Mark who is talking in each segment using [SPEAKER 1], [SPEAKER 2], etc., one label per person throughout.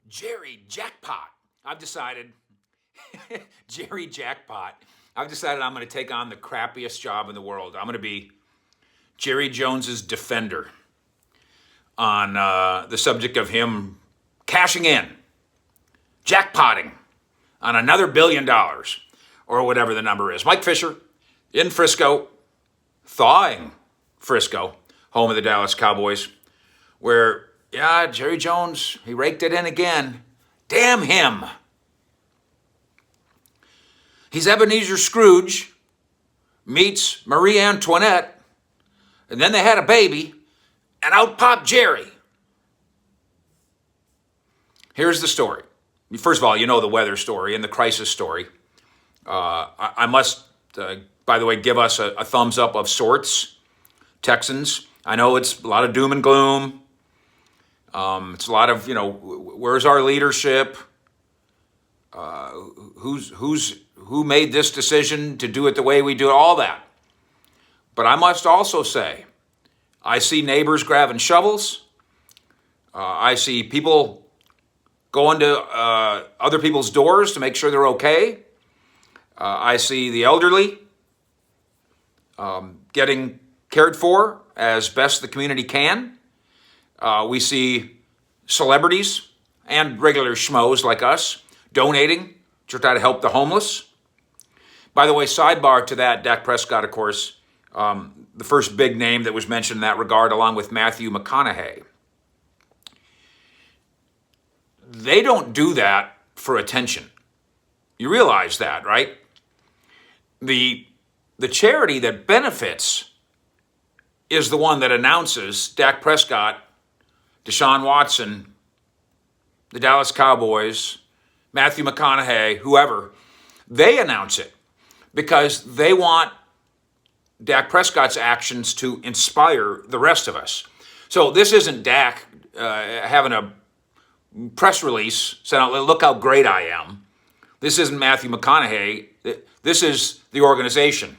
[SPEAKER 1] Jerry Jackpot. I've decided, Jerry Jackpot. I've decided I'm going to take on the crappiest job in the world. I'm going to be Jerry Jones's defender on the subject of him cashing in, jackpotting on another $1 billion or whatever the number is. Mike Fisher in Frisco, thawing Frisco, home of the Dallas Cowboys, where, yeah, Jerry Jones, he raked it in again. Damn him. He's Ebenezer Scrooge meets Marie Antoinette, and then they had a baby, and out popped Jerry. Here's the story. First of all, you know the weather story and the crisis story. I must, by the way, give us a thumbs up of sorts. Texans, I know it's a lot of doom and gloom. It's a lot of, where's our leadership? Who made this decision to do it the way we do it? All that. But I must also say, I see neighbors grabbing shovels. I see people going to other people's doors to make sure they're okay. I see the elderly getting cared for as best the community can. We see celebrities and regular schmoes like us donating to try to help the homeless. By the way, sidebar to that, Dak Prescott, of course, the first big name that was mentioned in that regard, along with Matthew McConaughey. They don't do that for attention. You realize that, right? The charity that benefits is the one that announces Dak Prescott, Deshaun Watson, the Dallas Cowboys, Matthew McConaughey, whoever. They announce it because they want Dak Prescott's actions to inspire the rest of us. So this isn't Dak having a press release saying, look how great I am. This isn't Matthew McConaughey. This is the organization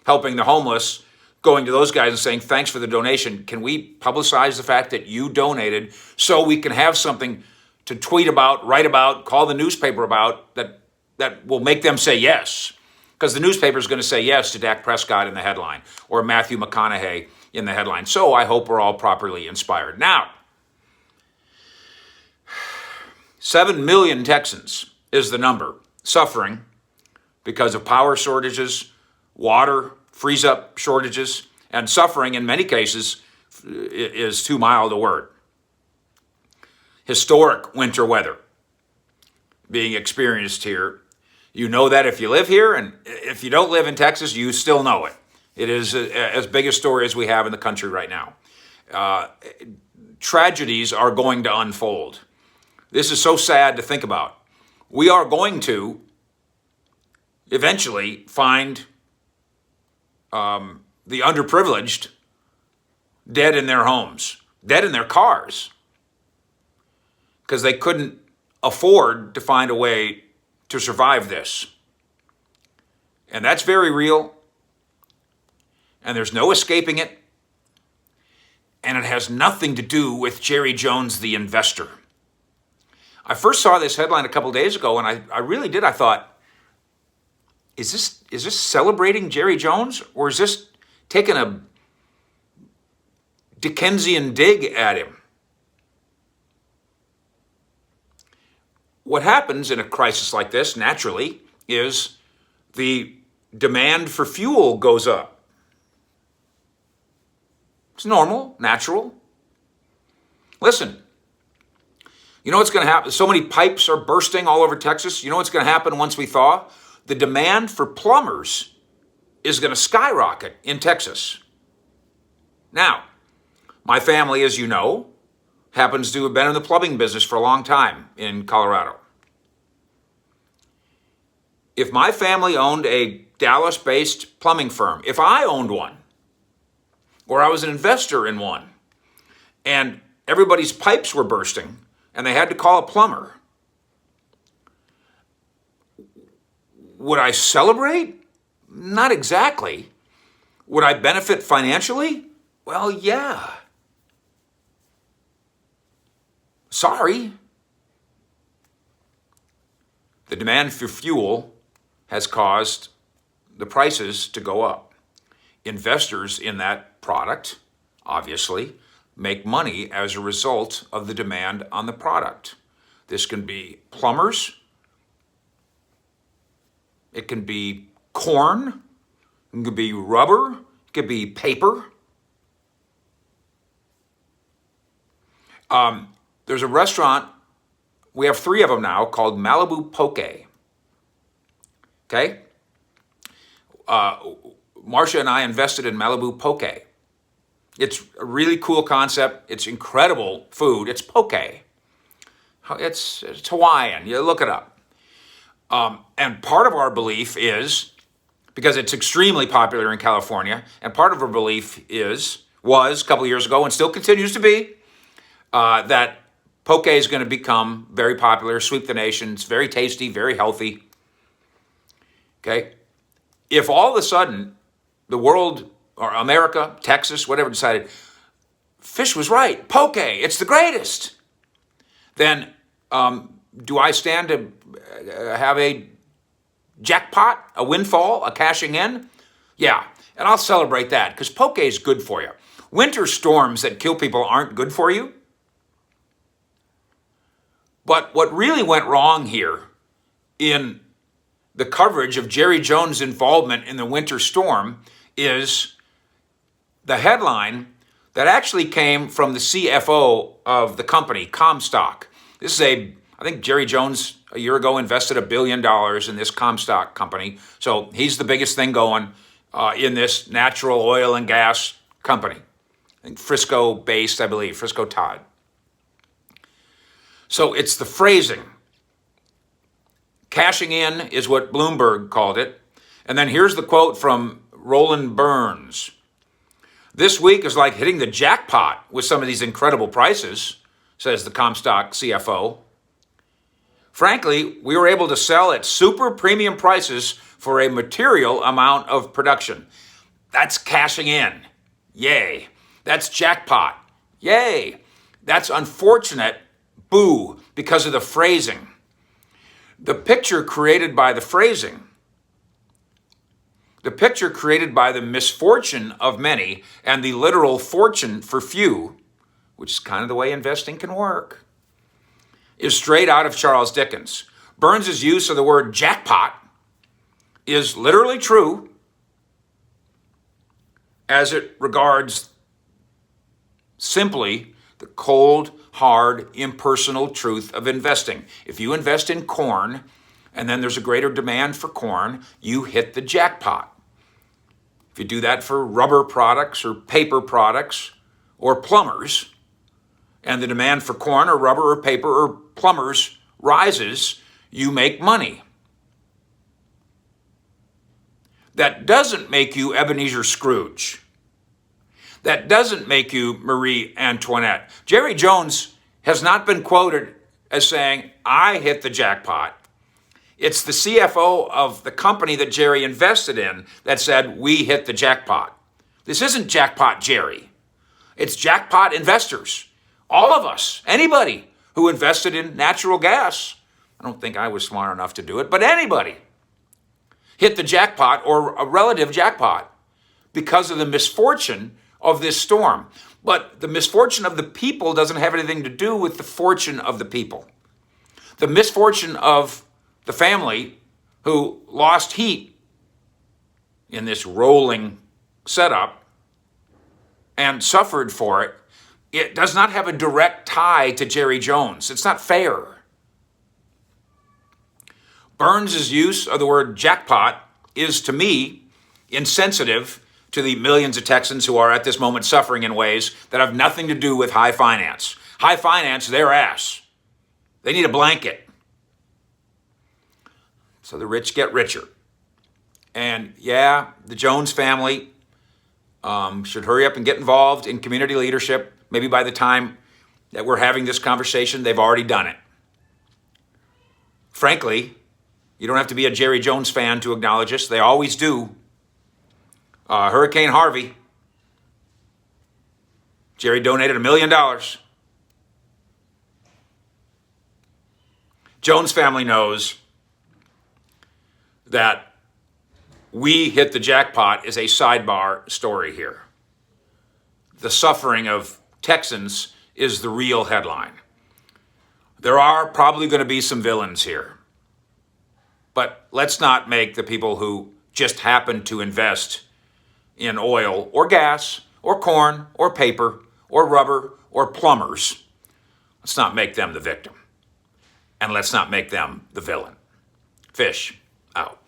[SPEAKER 1] helping the homeless, going to those guys and saying, thanks for the donation. Can we publicize the fact that you donated so we can have something to tweet about, write about, call the newspaper about that will make them say yes? Because the newspaper is going to say yes to Dak Prescott in the headline or Matthew McConaughey in the headline. So I hope we're all properly inspired. Now, 7 million Texans is the number suffering because of power shortages, water, freeze-up shortages, and suffering in many cases is too mild a word. Historic winter weather being experienced here. You know that if you live here, and if you don't live in Texas, you still know it. It is as big a story as we have in the country right now. Tragedies are going to unfold. This is so sad to think about. We are going to eventually find the underprivileged dead in their homes, dead in their cars, because they couldn't afford to find a way to survive this. And that's very real. And there's no escaping it. And it has nothing to do with Jerry Jones, the investor. I first saw this headline a couple days ago, and I really did. I thought, is this celebrating Jerry Jones, or is this taking a Dickensian dig at him? What happens in a crisis like this, naturally, is the demand for fuel goes up. It's normal, natural. Listen, you know what's going to happen? So many pipes are bursting all over Texas. You know what's going to happen once we thaw? The demand for plumbers is going to skyrocket in Texas. Now, my family, as you know, happens to have been in the plumbing business for a long time in Colorado. If my family owned a Dallas-based plumbing firm, if I owned one, or I was an investor in one, and everybody's pipes were bursting, and they had to call a plumber, would I celebrate? Not exactly. Would I benefit financially? Well, yeah. Sorry. demand for fuel has caused the prices to go up. Investors in that product, obviously, make money as a result of the demand on the product. This can be plumbers, it can be corn, it could be rubber, it could be paper. There's a restaurant, we have 3 of them now, called Malibu Poke. Okay? Marcia and I invested in Malibu Poke. It's a really cool concept. It's incredible food. It's poke. It's Hawaiian. You look it up. And part of our belief is, because it's extremely popular in California, and part of our belief was a couple of years ago and still continues to be, that poke is going to become very popular, sweep the nation. It's very tasty, very healthy. Okay? If all of a sudden the world, or America, Texas, whatever, decided fish was right, poke, it's the greatest, then do I stand to have a jackpot, a windfall, a cashing in? Yeah, and I'll celebrate that because poke is good for you. Winter storms that kill people aren't good for you. But what really went wrong here in the coverage of Jerry Jones' involvement in the winter storm is the headline that actually came from the CFO of the company, Comstock. This is I think Jerry Jones a year ago invested $1 billion in this Comstock company. So he's the biggest thing going in this natural oil and gas company. I think Frisco-based, I believe, Frisco Todd. So it's the phrasing. Cashing in is what Bloomberg called it. And then here's the quote from Roland Burns. This week is like hitting the jackpot with some of these incredible prices, says the Comstock CFO. Frankly, we were able to sell at super premium prices for a material amount of production. That's cashing in. Yay. That's jackpot. Yay. That's unfortunate. Boo, because of the phrasing. The picture created by the phrasing, the picture created by the misfortune of many and the literal fortune for few, which is kind of the way investing can work, is straight out of Charles Dickens. Burns's use of the word jackpot is literally true as it regards simply the cold, hard, impersonal truth of investing. If you invest in corn and then there's a greater demand for corn, you hit the jackpot. If you do that for rubber products or paper products or plumbers, and the demand for corn or rubber or paper or plumbers rises, you make money. That doesn't make you Ebenezer Scrooge. That doesn't make you Marie Antoinette. Jerry Jones has not been quoted as saying, I hit the jackpot. It's the CFO of the company that Jerry invested in that said, we hit the jackpot. This isn't jackpot Jerry. It's jackpot investors. All of us, anybody who invested in natural gas. I don't think I was smart enough to do it, but anybody hit the jackpot or a relative jackpot because of the misfortune of this storm. But the misfortune of the people doesn't have anything to do with the fortune of the people. The misfortune of the family who lost heat in this rolling setup and suffered for it, it does not have a direct tie to Jerry Jones. It's not fair. Burns's use of the word jackpot is, to me, insensitive to the millions of Texans who are at this moment suffering in ways that have nothing to do with high finance. High finance, their ass. They need a blanket. So the rich get richer. And yeah, the Jones family should hurry up and get involved in community leadership. Maybe by the time that we're having this conversation, they've already done it. Frankly, you don't have to be a Jerry Jones fan to acknowledge this. They always do. Hurricane Harvey, Jerry donated $1 million. Jones family knows that we hit the jackpot is a sidebar story here. The suffering of Texans is the real headline. There are probably going to be some villains here. But let's not make the people who just happen to invest in oil or gas or corn or paper or rubber or plumbers, let's not make them the victim. And let's not make them the villain. Fish out.